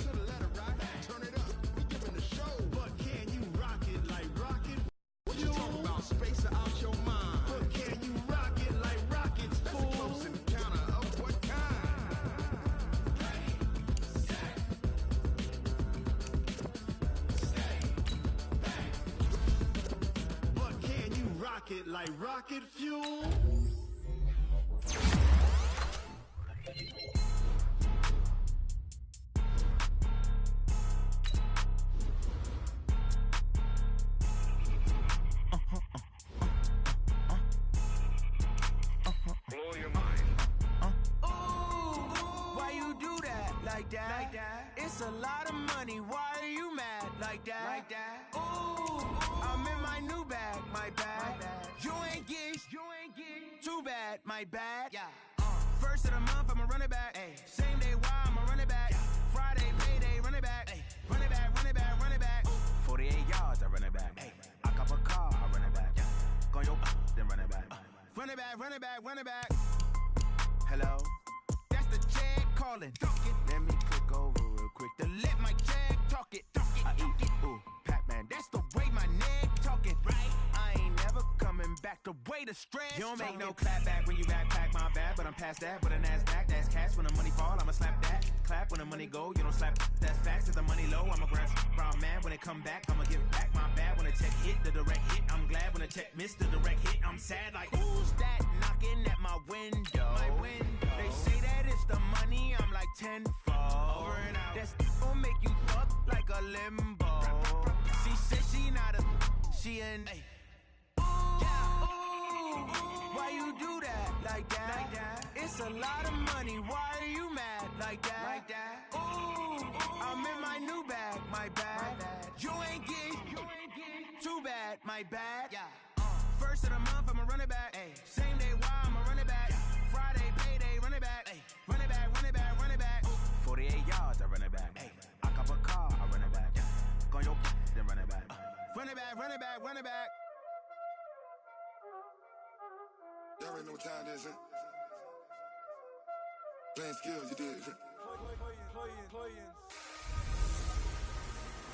To the letter right. Turn it up. We giving the show. But can you rock it like rocket? What you talking about? Space out your mind. But can you rock it like rockets? That's a close encounter of what kind? But can you rock it like rocket fuel? Blow your mind. Why you do that like that? It's a lot of money. Why are you mad like that? Ooh, I'm in my new bag, my bad. You ain't get too bad, my bad. First of the month, I'ma run it back. Same day, why I'ma run it back. Friday, payday, run it back. Run it back. Hello? That's the Jag calling. Let me click over real quick to let my Jag talk it. I eat it. Ooh, Pac-Man. That's the way my neck talking. Right? I ain't never coming back the way the stress. You don't make no clap back when you backpack my bad, but I'm past that with a NASDAQ. That's cash when the money fall. I'ma slap that. Clap when the money go. You don't slap. That's facts. If the money low, I'ma grab brown man. When it come back, I'ma give back my bad. When the check hit, the direct hit. I'm glad when the check missed the direct hit. I'm sad like, who's that knocking at my window? They say that it's the money. I'm like tenfold. That's gon' make you fuck like a limbo. She said she not a, she an. Why you do that like that? It's a lot of money. Why are you mad like that? Ooh, I'm in my new bag, my bad. You ain't getting too bad, my bad. First of the month, I'ma run it back. Same day, why I'ma run it back. Friday, payday, run it back. Run it back, run it back, run it back. 48 yards, I run it back. I cop a car, I run it back. Go your then run it back. Run it back, run it back, run it back. Y'all already know what time it is, huh? Playing skills, you did, huh?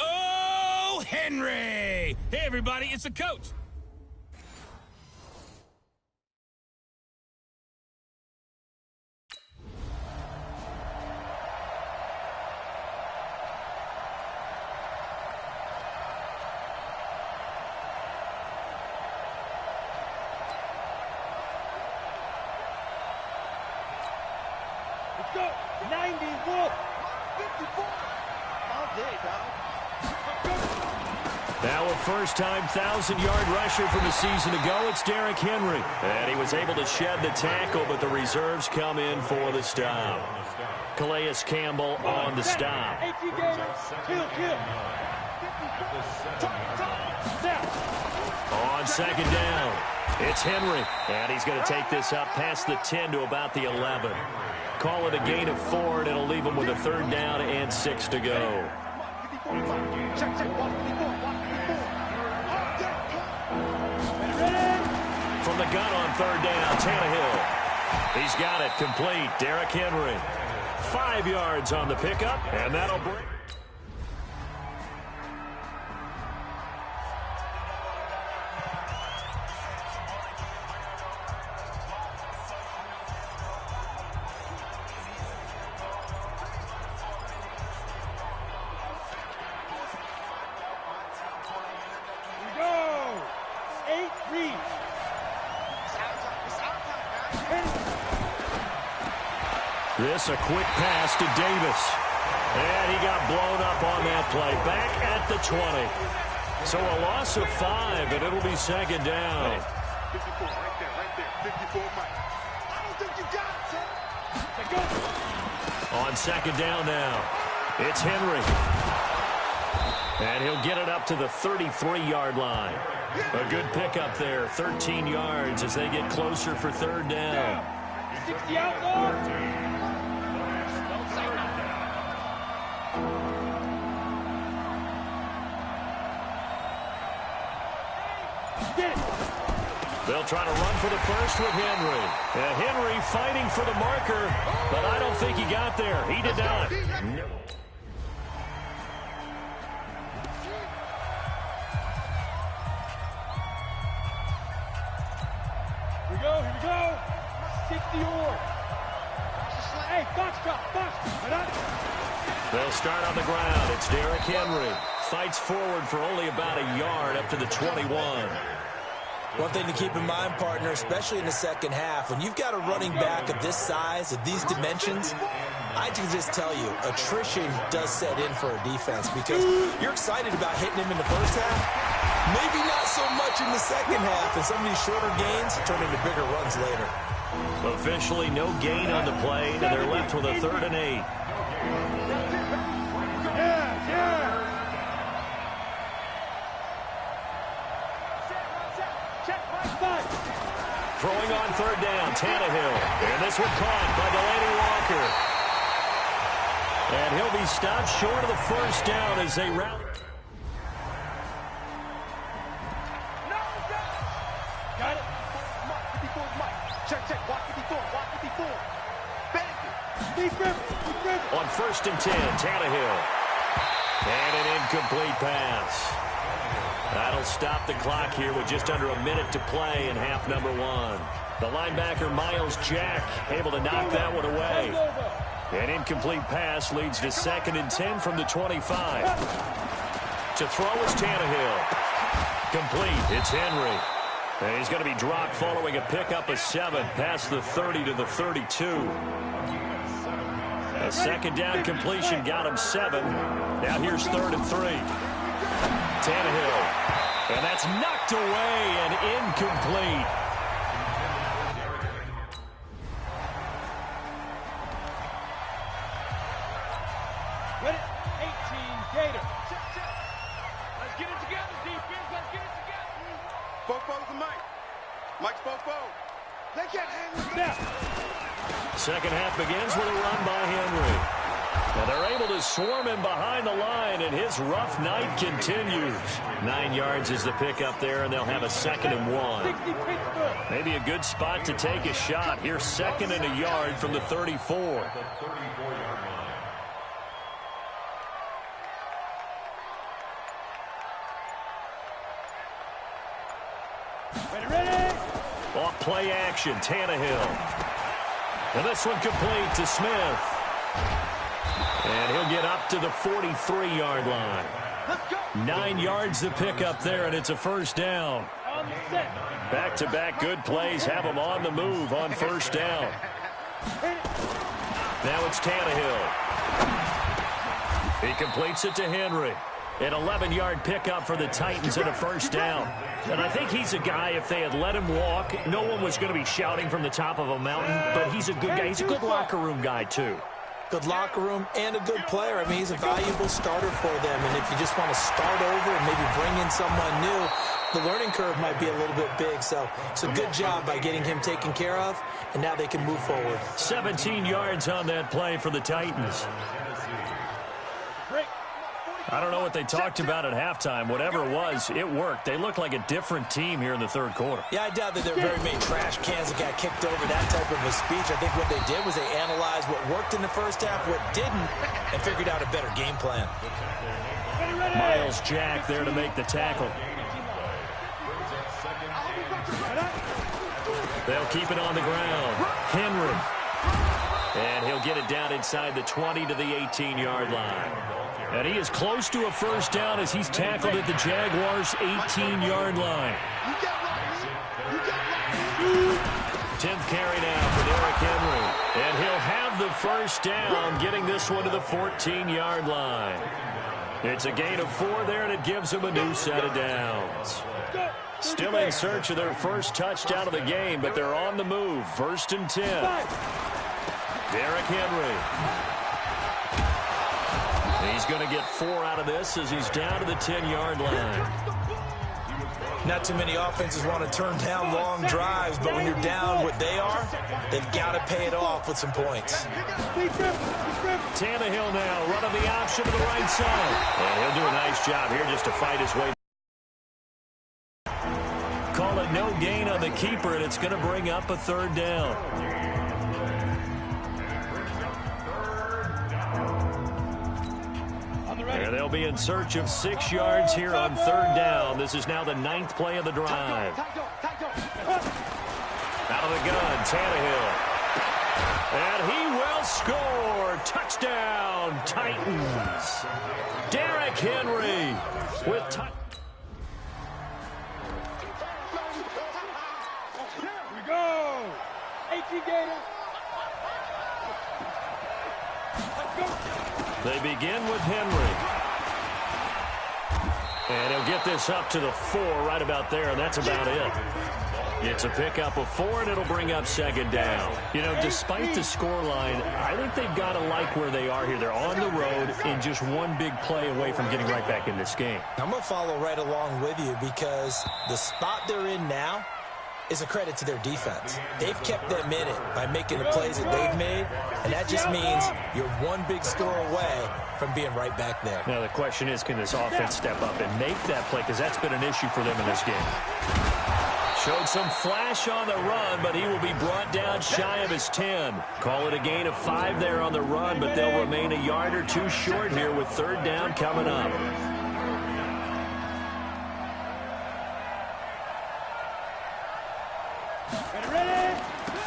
Oh, Henry! Hey, everybody, it's the coach. Go! 90, Wolf! 54! All day, dog. Now a first-time 1,000-yard rusher from the season ago, it's Derrick Henry. And he was able to shed the tackle, but the reserves come in for the stop. Calais Campbell on the stop. On second down, it's Henry. And he's going to take this up past the 10 to about the 11. Call it a gain of 4, and it'll leave him with a third down and 6 to go. From the gun on third down, Tannehill. He's got it complete. Derrick Henry. 5 yards on the pickup, and that'll bring. This a quick pass to Davis. And he got blown up on that play. Back at the 20. So a loss of 5, and it'll be second down. 54, right there. 54, Mike. I don't think you got it, son. On second down now, it's Henry. And he'll get it up to the 33-yard line. A good pickup there, 13 yards as they get closer for third down. 60 outlaws. They'll try to run for the first with Henry. And Henry fighting for the marker, but I don't think he got there. He did not. No. Here we go. 60 or. Hey, box drop. They'll start on the ground. It's Derrick Henry. Fights forward for only about a yard up to the 21. One thing to keep in mind, partner, especially in the second half, when you've got a running back of this size, of these dimensions, I can just tell you, attrition does set in for a defense because you're excited about hitting him in the first half, maybe not so much in the second half, and some of these shorter gains turn into bigger runs later. Officially no gain on the play, and they're left with a 3rd and 8. Throwing on third down, Tannehill. And this one caught by Delaney Walker. And he'll be stopped short of the first down as they rally. Got it. On 1st and 10, Tannehill. And an incomplete pass. That'll stop the clock here with just under a minute to play in half number 1. The linebacker, Miles Jack, able to knock that one away. An incomplete pass leads to 2nd and 10 from the 25. To throw is Tannehill. Complete. It's Henry. And he's going to be dropped following a pickup of 7 past the 30 to the 32. A 2nd down completion got him 7. Now here's 3rd and 3. Tannehill. And that's knocked away and incomplete. Ready? 18, Gator. Let's get it together, defense. Let's get it together. Bofo's and Mike. Mike's Bofo. They can't handle that. Second half begins with a run by Henry. And they're able to swarm him behind the line, and his rough night continues. 9 yards is the pickup there, and they'll have a 2nd and 1. Maybe a good spot to take a shot. Here's 2nd and a yard from the 34. Ready? Off play action, Tannehill. And this one complete to Smith. And he'll get up to the 43-yard line. 9 yards to pick up there, and it's a 1st down. Back-to-back good plays have him on the move on 1st down. Now it's Tannehill. He completes it to Henry. An 11-yard pickup for the Titans and a 1st down. And I think he's a guy, if they had let him walk, no one was going to be shouting from the top of a mountain, but he's a good guy. He's a good locker room guy, too. Good locker room and a good player. I mean, he's a valuable starter for them. And if you just want to start over and maybe bring in someone new, the learning curve might be a little bit big. So it's a good job by getting him taken care of, and now they can move forward. 17 yards on that play for the Titans. I don't know what they talked about at halftime. Whatever it was, it worked. They look like a different team here in the 3rd quarter. Yeah, I doubt that there are very many trash cans that got kicked over, that type of a speech. I think what they did was they analyzed what worked in the 1st half, what didn't, and figured out a better game plan. Miles Jack there to make the tackle. They'll keep it on the ground. Henry. And he'll get it down inside the 20 to the 18-yard line. And he is close to a 1st down as he's tackled at the Jaguars' 18-yard line. 10th carry now for Derrick Henry. And he'll have the 1st down, getting this one to the 14-yard line. It's a gain of 4 there, and it gives them a new set of downs. Still in search of their first touchdown of the game, but they're on the move. 1st and 10. Derrick Henry. He's going to get 4 out of this as he's down to the 10-yard line. Not too many offenses want to turn down long drives, but when you're down what they are, they've got to pay it off with some points. Tannehill now running the option to the right side. And he'll do a nice job here just to fight his way. Call it no gain on the keeper, and it's going to bring up a 3rd down. And they'll be in search of 6 yards here on 3rd down. This is now the 9th play of the drive. Out of the gun, Tannehill. And he will score. Touchdown, Titans. Derrick Henry with Here we go. 18 Gator. Let's go. They begin with Henry. And he'll get this up to the 4 right about there, and that's about it. It's a pickup of 4, and it'll bring up 2nd down. You know, despite the scoreline, I think they've got to like where they are here. They're on the road and just one big play away from getting right back in this game. I'm going to follow right along with you because the spot they're in now is a credit to their defense. They've kept them in it by making the plays that they've made, and that just means you're one big score away from being right back there. Now the question is, can this offense step up and make that play? Because that's been an issue for them in this game. Showed some flash on the run, but he will be brought down shy of his 10. Call it a gain of 5 there on the run, but they'll remain a yard or two short here with third down coming up.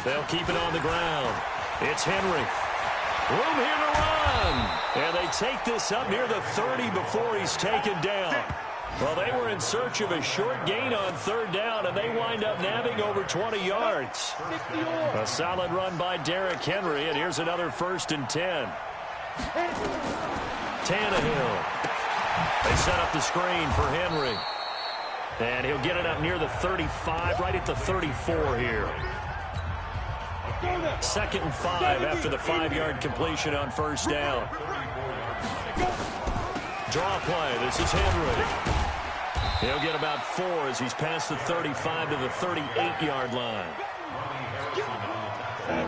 They'll keep it on the ground. It's Henry. Room here to run. And they take this up near the 30 before he's taken down. Well, they were in search of a short gain on third down, and they wind up nabbing over 20 yards. A solid run by Derrick Henry, and here's another 1st and 10. Tannehill. They set up the screen for Henry. And he'll get it up near the 35, right at the 34 here. 2nd and 5 after the 5-yard completion on first down. Draw play. This is Henry. He'll get about 4 as he's past the 35 to the 38-yard line.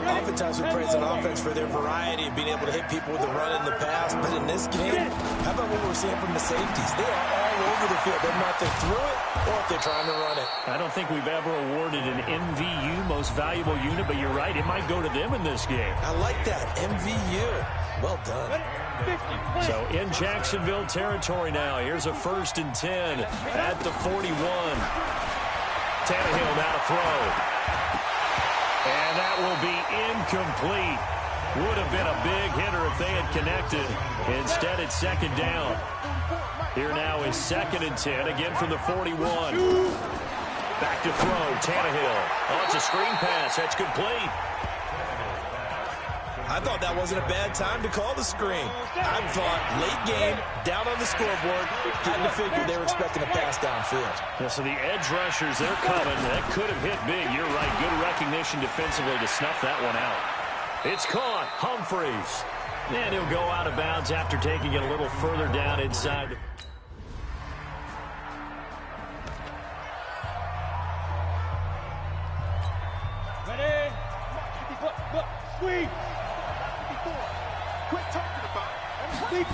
Oftentimes we praise an offense for their variety of being able to hit people with the run and the pass. But in this game, how about what we're seeing from the safeties? They are all over the field. They're not if they threw it or if they're trying to run it. I don't think we've ever awarded an MVU, most valuable unit, but you're right. It might go to them in this game. I like that. MVU. Well done. So in Jacksonville territory now. Here's a 1st and 10 at the 41. Tannehill now to throw. And that will be incomplete. Would have been a big hitter if they had connected. Instead, it's 2nd down. Here now is 2nd and 10, again from the 41. Back to throw, Tannehill. Oh, it's a screen pass. That's complete. I thought that wasn't a bad time to call the screen. I thought late game, down on the scoreboard, had to figure they were expecting a pass downfield. Yeah, so the edge rushers, they're coming. That could have hit big. You're right. Good recognition defensively to snuff that one out. It's caught. Humphreys. And he'll go out of bounds after taking it a little further down inside. Ready? Sweep. Quit talking about it.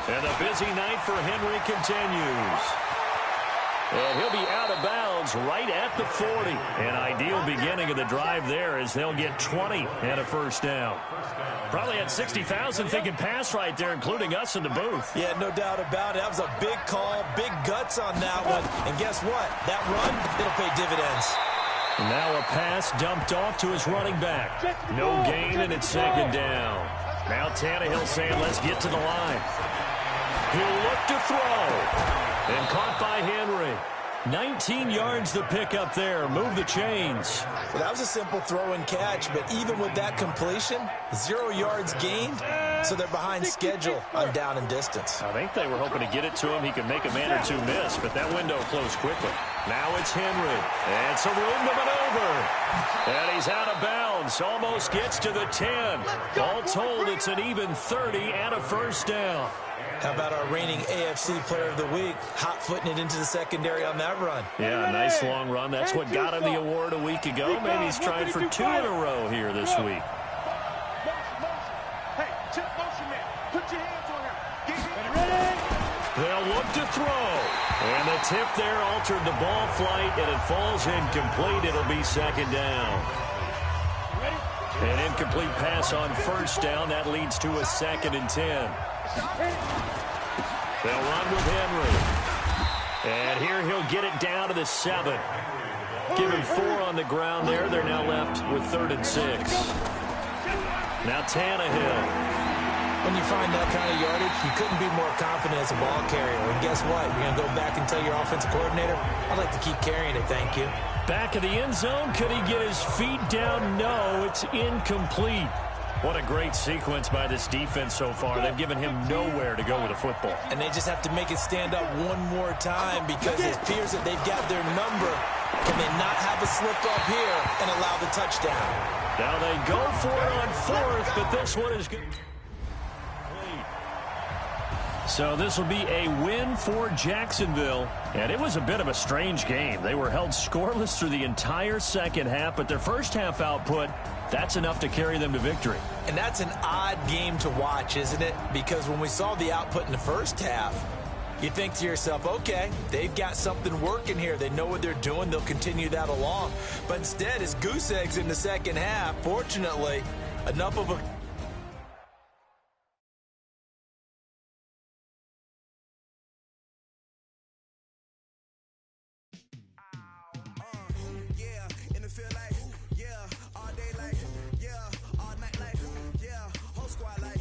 And the busy night for Henry continues. And he'll be out of bounds right at the 40. An ideal beginning of the drive there as they'll get 20 and a 1st down. Probably had 60,000 thinking pass right there, including us in the booth. Yeah, no doubt about it. That was a big call, big guts on that one. And guess what? That run, it'll pay dividends. Now a pass dumped off to his running back. No gain, and it's 2nd down. Now Tannehill saying, let's get to the line. He'll look to throw. And caught by Henry. 19 yards the pick up there. Move the chains. Well, that was a simple throw and catch, but even with that completion, 0 yards gained, so they're behind schedule on down and distance. I think they were hoping to get it to him. He could make a man or two miss, but that window closed quickly. Now it's Henry. And some room to maneuver. And he's out of bounds. Almost gets to the 10. All told, it's an even 30 and a 1st down. How about our reigning AFC Player of the Week, hot-footing it into the secondary on that run? Yeah, nice long run. That's what got him the award a week ago. Maybe he's trying for 2 in a row here this week. Hey, check motion man. Put your hands on him. Get ready. They'll look to throw. And the tip there altered the ball flight, and it falls incomplete. It'll be 2nd down. An incomplete pass on 1st down. That leads to a 2nd and 10. They'll run with Henry. And here he'll get it down to the 7. Give him 4 on the ground there. They're now left with 3rd and 6. Now Tannehill. When you find that kind of yardage, you couldn't be more confident as a ball carrier. And guess what? You're going to go back and tell your offensive coordinator, I'd like to keep carrying it, thank you. Back of the end zone. Could he get his feet down? No, it's incomplete. What a great sequence by this defense so far. They've given him nowhere to go with the football. And they just have to make it stand up one more time because it appears that they've got their number. Can they not have a slip up here and allow the touchdown? Now they go for it on 4th, but this one is good. So this will be a win for Jacksonville. And it was a bit of a strange game. They were held scoreless through the entire second half, but their first half output, that's enough to carry them to victory. And that's an odd game to watch, isn't it? Because when we saw the output in the first half, You think to yourself, okay, they've got something working here. They know what they're doing. They'll continue that along. But instead, it's goose eggs in the second half. Fortunately, enough of a... Yeah, in the field like, yeah, all day like, yeah, all night like, yeah, whole squad like,